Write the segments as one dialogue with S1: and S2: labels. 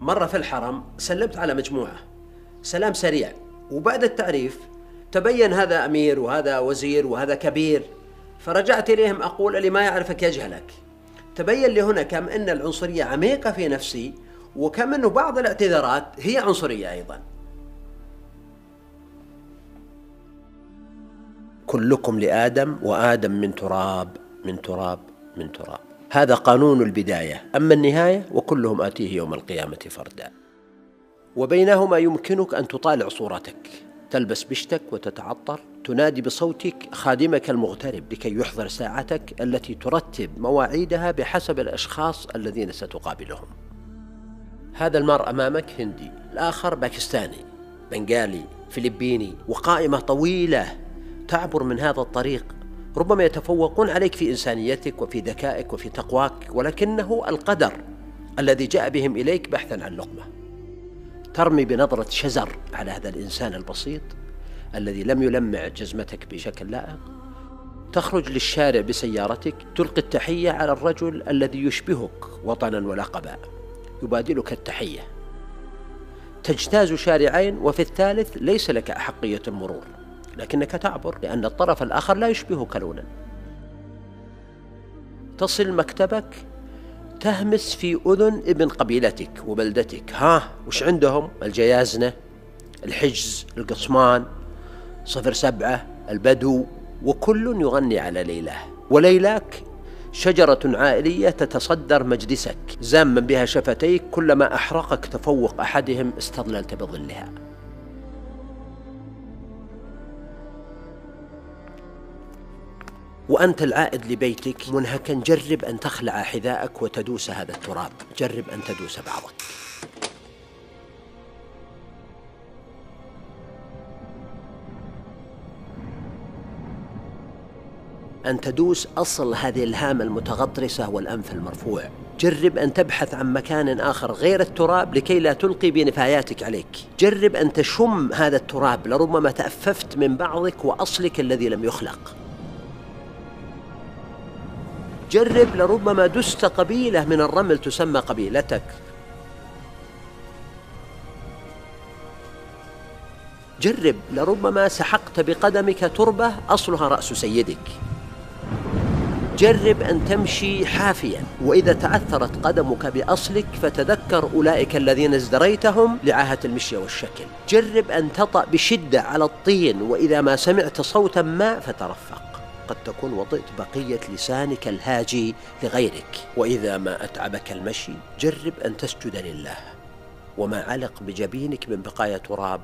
S1: مرة في الحرم سلمت على مجموعة سلام سريع، وبعد التعريف تبين هذا أمير وهذا وزير وهذا كبير، فرجعت إليهم أقول اللي ما يعرفك يجهلك. تبين لي هنا كم أن العنصرية عميقة في نفسي، وكم أنه بعض الاعتذارات هي عنصرية أيضا. كلكم لآدم وآدم من تراب من تراب من تراب، هذا قانون البداية. أما النهاية وكلهم آتيه يوم القيامة فردا. وبينهما يمكنك أن تطالع صورتك، تلبس بشتك وتتعطر، تنادي بصوتك خادمك المغترب لكي يحضر ساعتك التي ترتب مواعيدها بحسب الأشخاص الذين ستقابلهم. هذا المرء أمامك هندي، الآخر باكستاني، بنغالي، فلبيني، وقائمة طويلة تعبر من هذا الطريق. ربما يتفوقون عليك في إنسانيتك وفي ذكائك وفي تقواك، ولكنه القدر الذي جاء بهم إليك بحثا عن لقمة. ترمي بنظرة شزر على هذا الإنسان البسيط الذي لم يلمع جزمتك بشكل لائق، تخرج للشارع بسيارتك، تلقي التحية على الرجل الذي يشبهك وطنا ولقبا، يبادلك التحية، تجتاز شارعين وفي الثالث ليس لك أحقية المرور، لكنك تعبر لأن الطرف الآخر لا يشبهك لونا. تصل مكتبك، تهمس في أذن ابن قبيلتك وبلدتك، وش عندهم؟ الجيازنة، الحجز، القصمان، 07، البدو، وكل يغني على ليلاه. وليلاك شجرة عائلية تتصدر مجلسك زاما بها شفتيك، كلما أحرقك تفوق أحدهم استظللت بظلها. وأنت العائد لبيتك منهكا، جرب أن تخلع حذاءك وتدوس هذا التراب، جرب أن تدوس بعضك. أن تدوس أصل هذه الهامة المتغطرسة والأنف المرفوع. جرب أن تبحث عن مكان آخر غير التراب لكي لا تلقي بنفاياتك عليك. جرب أن تشم هذا التراب، لربما تأففت من بعضك وأصلك الذي لم يخلق. جرب، لربما دست قبيلة من الرمل تسمى قبيلتك. جرب، لربما سحقت بقدمك تربة أصلها رأس سيدك. جرب أن تمشي حافيا، وإذا تعثرت قدمك بأصلك فتذكر أولئك الذين ازدريتهم لعاهة المشي والشكل. جرب أن تطأ بشدة على الطين، وإذا ما سمعت صوتا ما فترفق، قد تكون وطئت بقية لسانك الهاجي لغيرك. وإذا ما أتعبك المشي جرب أن تسجد لله، وما علق بجبينك من بقايا تراب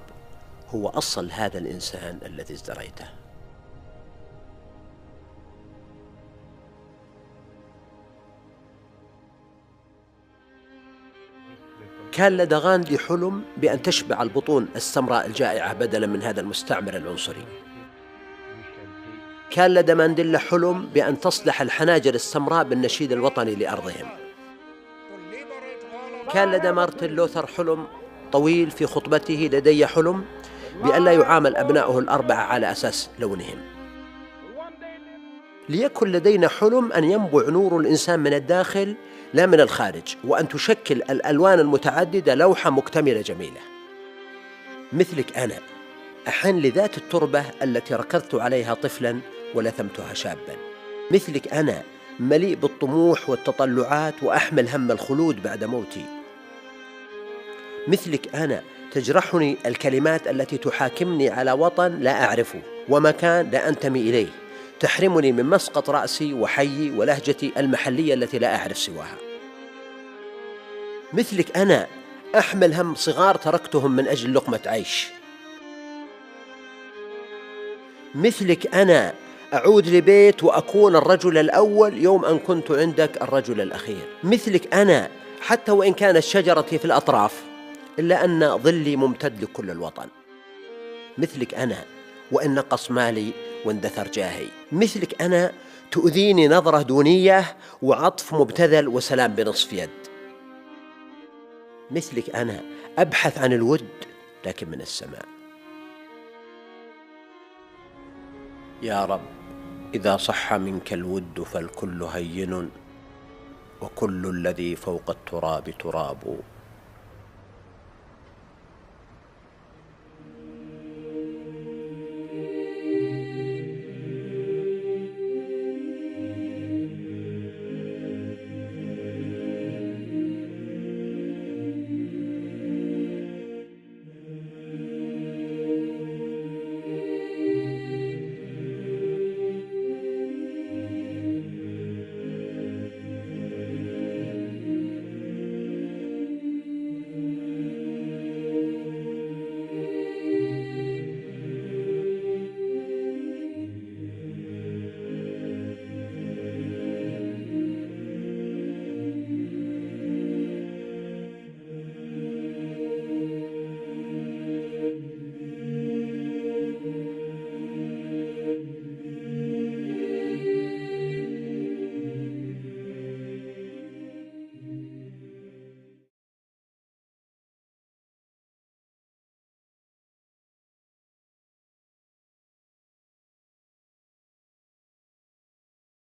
S1: هو أصل هذا الإنسان الذي ازدريته. كان لدى غاندي حلم بأن تشبع البطون السمراء الجائعة بدلا من هذا المستعمر العنصري. كان لدى مانديلا حلم بأن تصلح الحناجر السمراء بالنشيد الوطني لأرضهم. كان لدى مارتن لوثر حلم طويل في خطبته: لدي حلم بأن لا يعامل أبنائه الأربعة على أساس لونهم. ليكن لدينا حلم أن ينبع نور الإنسان من الداخل لا من الخارج، وأن تشكل الألوان المتعددة لوحة مكتملة جميلة. مثلك أنا أحن لذات التربة التي ركضت عليها طفلا ولثمتها شابا. مثلك أنا مليء بالطموح والتطلعات وأحمل هم الخلود بعد موتي. مثلك أنا تجرحني الكلمات التي تحاكمني على وطن لا أعرفه ومكان لا أنتمي إليه، تحرمني من مسقط رأسي وحيي ولهجتي المحلية التي لا أعرف سواها. مثلك أنا أحمل هم صغار تركتهم من أجل لقمة عيش. مثلك أنا أعود لبيت وأكون الرجل الأول يوم أن كنت عندك الرجل الأخير. مثلك أنا حتى وإن كانت شجرتي في الأطراف إلا أن ظلي ممتد لكل الوطن. مثلك أنا وإن نقص مالي واندثر جاهي. مثلك أنا تؤذيني نظرة دونية وعطف مبتذل وسلام بنصف يد. مثلك أنا أبحث عن الود لكن من السماء. يا رب، إذا صح منك الود فالكل هين، وكل الذي فوق التراب تراب.